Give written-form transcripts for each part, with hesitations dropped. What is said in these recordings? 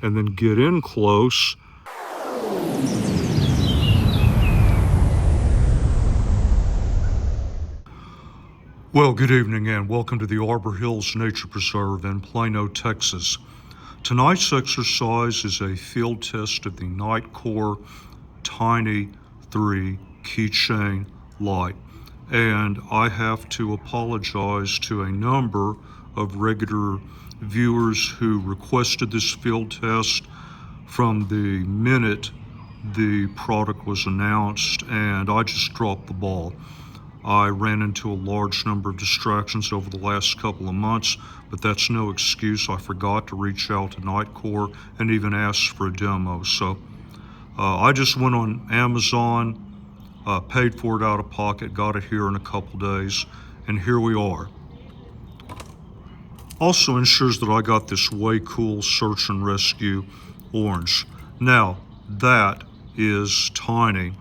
and then get in close. Well, good evening and welcome to the Arbor Hills Nature Preserve in Plano, Texas. Tonight's exercise is a field test of the NITECORE Tini3 keychain light. And I have to apologize to a number of regular viewers who requested this field test from the minute the product was announced, and I just dropped the ball. I ran into a large number of distractions over the last couple of months, but that's no excuse. I forgot to reach out to NITECORE and even ask for a demo. So I just went on Amazon, paid for it out of pocket, got it here in a couple days, and here we are. Also ensures that I got this way cool search and rescue orange. Now, that is tiny.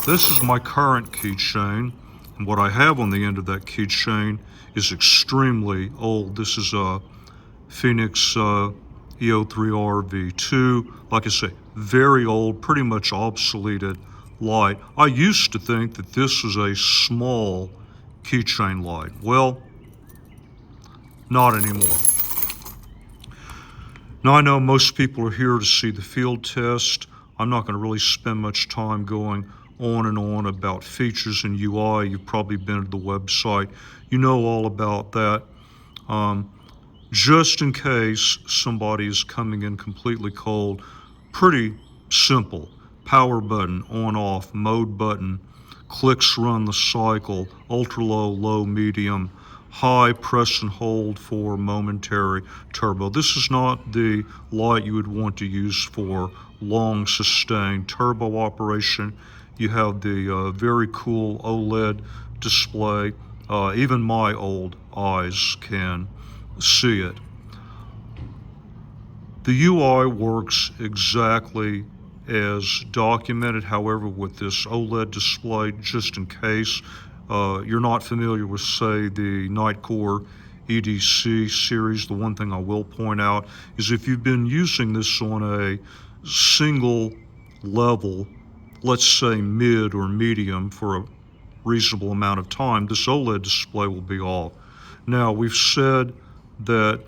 This is my current keychain, and what I have on the end of that keychain is extremely old. This is a Phoenix EO3R V2. Like I say, very old, pretty much obsoleted light. I used to think that this was a small keychain light. Well, not anymore. Now, I know most people are here to see the field test. I'm not going to really spend much time going on and on about features and UI. You've probably been to the website. You know all about that. Just in case somebody is coming in completely cold, pretty simple. Power button, on off, mode button, clicks run the cycle, ultra low, low, medium, high, press and hold for momentary turbo. This is not the light you would want to use for long sustained turbo operation. You have the very cool OLED display. Even my old eyes can see it. The UI works exactly as documented. However, with this OLED display, just in case you're not familiar with, say, the NITECORE EDC series, the one thing I will point out is if you've been using this on a single level, let's say mid or medium, for a reasonable amount of time, this OLED display will be off. Now, we've said that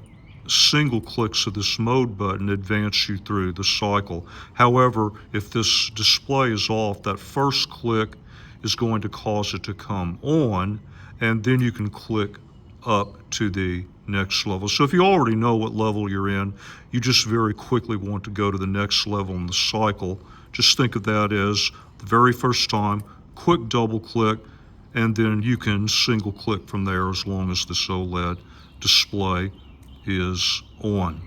single clicks of this mode button advance you through the cycle. However, if this display is off, that first click is going to cause it to come on, and then you can click up to the next level. So if you already know what level you're in, you just very quickly want to go to the next level in the cycle. Just think of that as the very first time, quick double click, and then you can single click from there as long as this OLED display is on.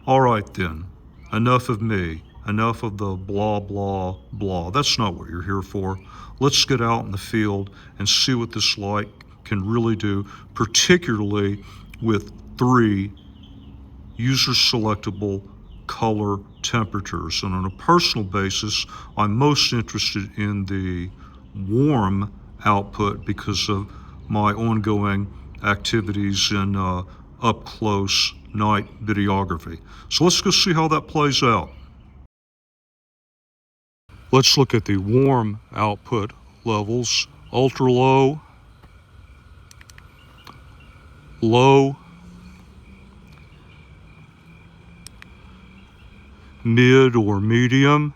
All right then, enough of me, enough of the blah, blah, blah. That's not what you're here for. Let's get out in the field and see what this light can really do, particularly with 3 user-selectable color temperatures. And on a personal basis, I'm most interested in the warm output because of my ongoing activities in up-close night videography. So let's go see how that plays out. Let's look at the warm output levels. Ultra low, low, mid or medium,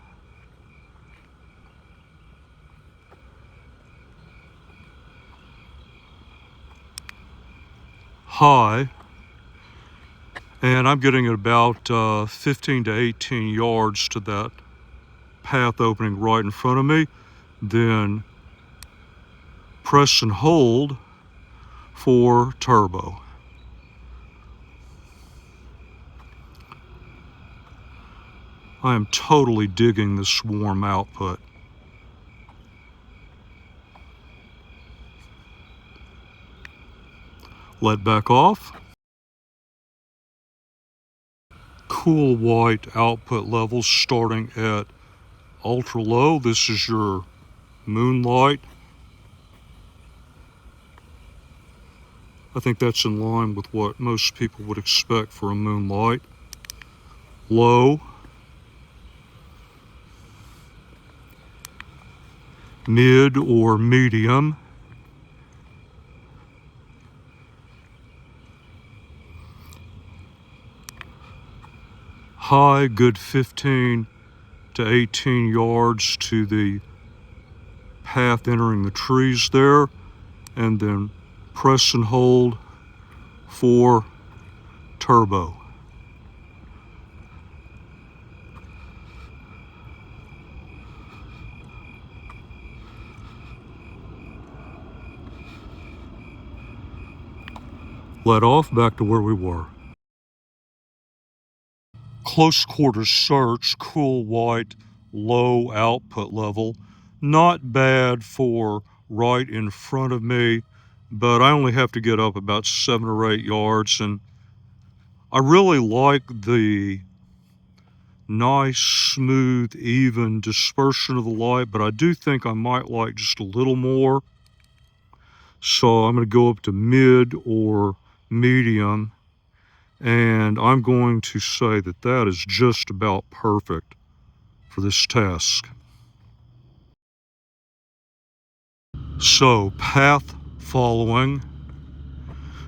high, and I'm getting about 15 to 18 yards to that path opening right in front of me. Then press and hold for turbo. I am totally digging this warm output. Let back off. Cool white output levels starting at ultra low. This is your moonlight. I think that's in line with what most people would expect for a moonlight. low, mid or medium, high, good 15 to 18 yards to the path entering the trees there, and then press and hold for turbo. Let off, back to where we were. Close quarters search, cool white, low output level. Not bad for right in front of me, but I only have to get up about 7 or 8 yards, and I really like the nice, smooth, even dispersion of the light, but I do think I might like just a little more. So I'm going to go up to mid or medium, and I'm going to say that that is just about perfect for this task. So path following,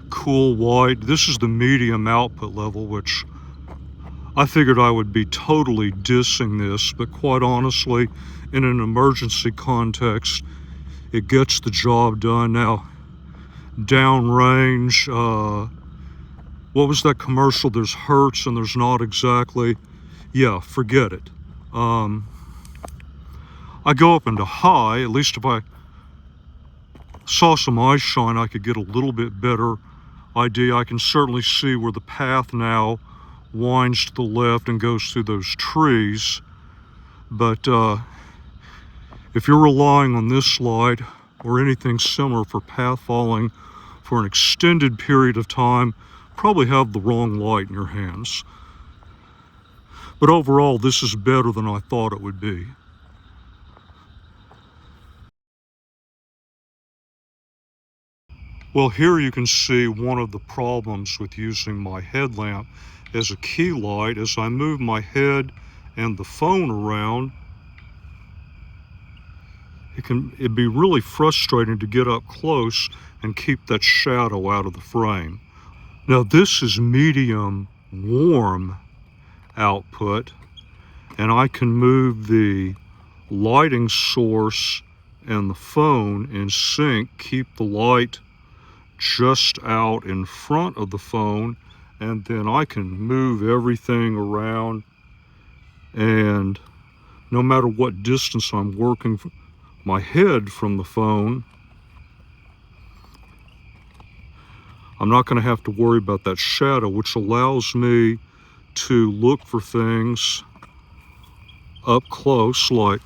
cool white. This is the medium output level, which I figured I would be totally dissing this, but quite honestly, in an emergency context, it gets the job done. Now, downrange, what was that commercial? There's hertz and there's not exactly. Yeah, forget it. I go up into high, at least if I saw some eye shine, I could get a little bit better idea. I can certainly see where the path now winds to the left and goes through those trees. But if you're relying on this light or anything similar for path following for an extended period of time, probably have the wrong light in your hands. But overall, this is better than I thought it would be. Well, here you can see one of the problems with using my headlamp as a key light. As I move my head and the phone around, it'd be really frustrating to get up close and keep that shadow out of the frame. Now this is medium warm output, and I can move the lighting source and the phone in sync, keep the light just out in front of the phone, and then I can move everything around, and no matter what distance I'm working my head from the phone, I'm not going to have to worry about that shadow, which allows me to look for things up close, like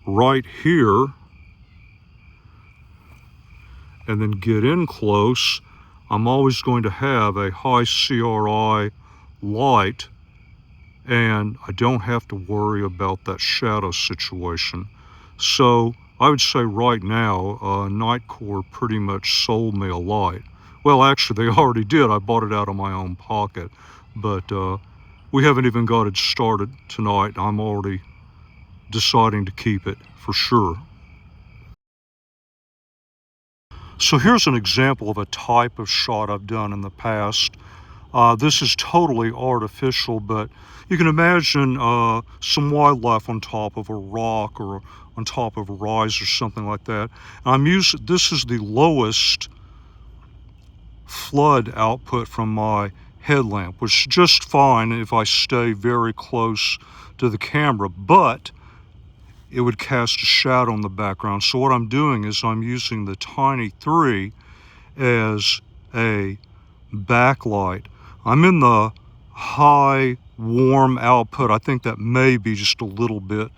right here, and then get in close. I'm always going to have a high CRI light, and I don't have to worry about that shadow situation. So I would say right now, NITECORE pretty much sold me a light. Well, actually, they already did. I bought it out of my own pocket, but we haven't even got it started tonight. I'm already deciding to keep it for sure. So here's an example of a type of shot I've done in the past. This is totally artificial, but you can imagine some wildlife on top of a rock or on top of a rise or something like that. This is the lowest flood output from my headlamp, which is just fine if I stay very close to the camera, but it would cast a shadow in the background. So what I'm doing is I'm using the Tini3 as a backlight. I'm in the high warm output. I think that may be just a little bit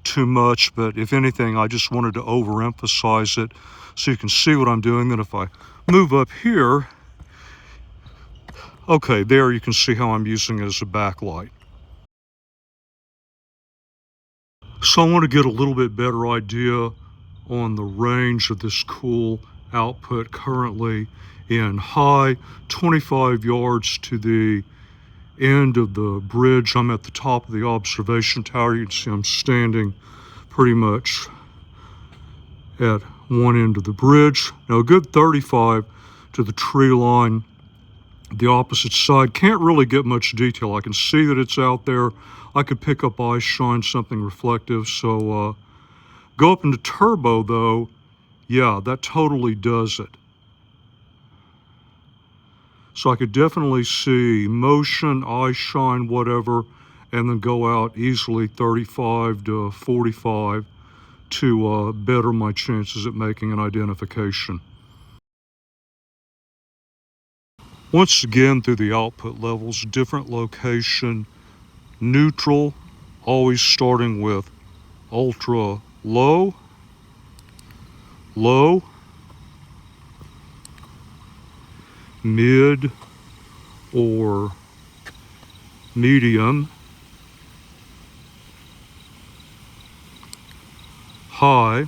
too much, but if anything, I just wanted to overemphasize it so you can see what I'm doing. Then if I move up here, okay, there you can see how I'm using it as a backlight. So I want to get a little bit better idea on the range of this cool output currently in high, 25 yards to the end of the bridge. I'm at the top of the observation tower. You can see I'm standing pretty much at one end of the bridge. Now a good 35 to the tree line, the opposite side. Can't really get much detail. I can see that it's out there. I could pick up eye shine, something reflective. So go up into turbo though. Yeah, that totally does it. So I could definitely see motion, eye shine, whatever, and then go out easily 35 to 45 to better my chances at making an identification. Once again, through the output levels, different location, neutral, always starting with ultra low, low, mid, or medium, high,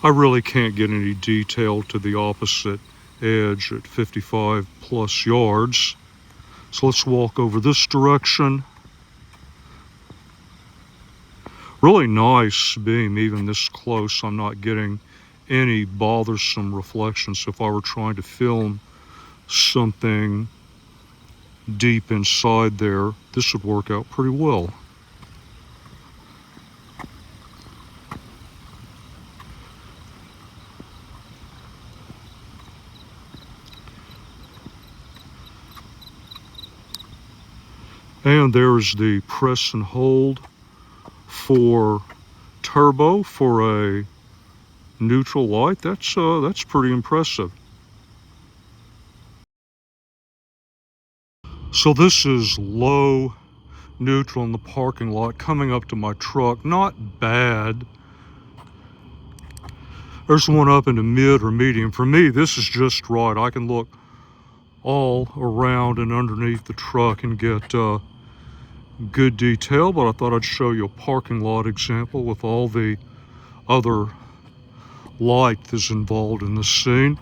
I really can't get any detail to the opposite edge at 55 plus yards. So let's walk over this direction. Really nice beam, even this close. I'm not getting any bothersome reflections. So if I were trying to film something deep inside there, this would work out pretty well. And there's the press and hold for turbo for a neutral light. That's pretty impressive. So this is low neutral in the parking lot coming up to my truck. Not bad. There's one up into mid or medium. For me, this is just right. I can look all around and underneath the truck and get good detail, but I thought I'd show you a parking lot example with all the other light that's involved in the scene.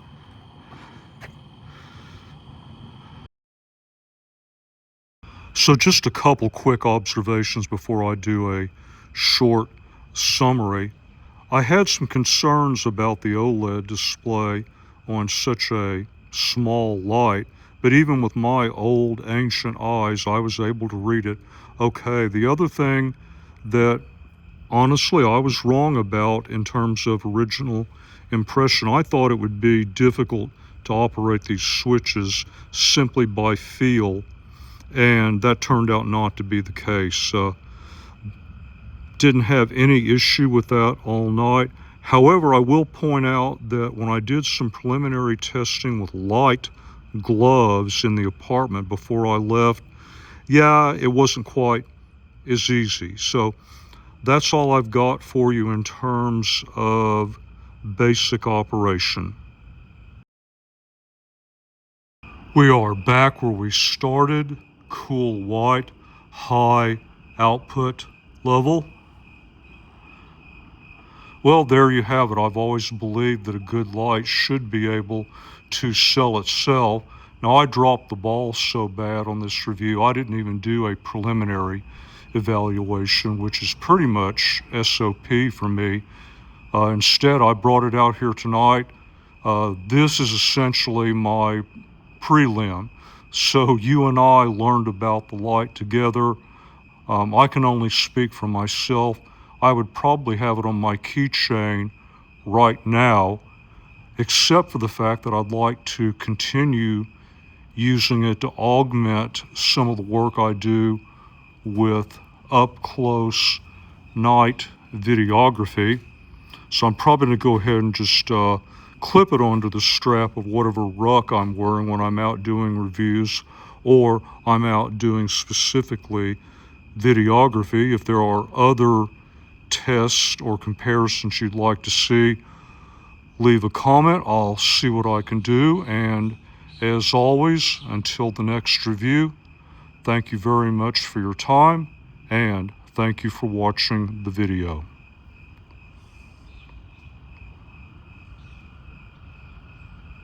So just a couple quick observations before I do a short summary. I had some concerns about the OLED display on such a small light, but even with my old ancient eyes, I was able to read it okay. The other thing that honestly I was wrong about in terms of original impression, I thought it would be difficult to operate these switches simply by feel, and that turned out not to be the case. Didn't have any issue with that all night. However, I will point out that when I did some preliminary testing with light gloves in the apartment before I left, yeah, it wasn't quite as easy. So that's all I've got for you in terms of basic operation. We are back where we started. Cool white, high output level. Well, there you have it. I've always believed that a good light should be able to sell itself. Now, I dropped the ball so bad on this review, I didn't even do a preliminary evaluation, which is pretty much SOP for me. Instead, I brought it out here tonight. This is essentially my prelim. So you and I learned about the light together. I can only speak for myself. I would probably have it on my keychain right now, except for the fact that I'd like to continue using it to augment some of the work I do with up-close night videography. So I'm probably going to go ahead and just clip it onto the strap of whatever ruck I'm wearing when I'm out doing reviews, or I'm out doing specifically videography. If there are other tests or comparisons you'd like to see, leave a comment. I'll see what I can do. And as always, until the next review, thank you very much for your time, and thank you for watching the video.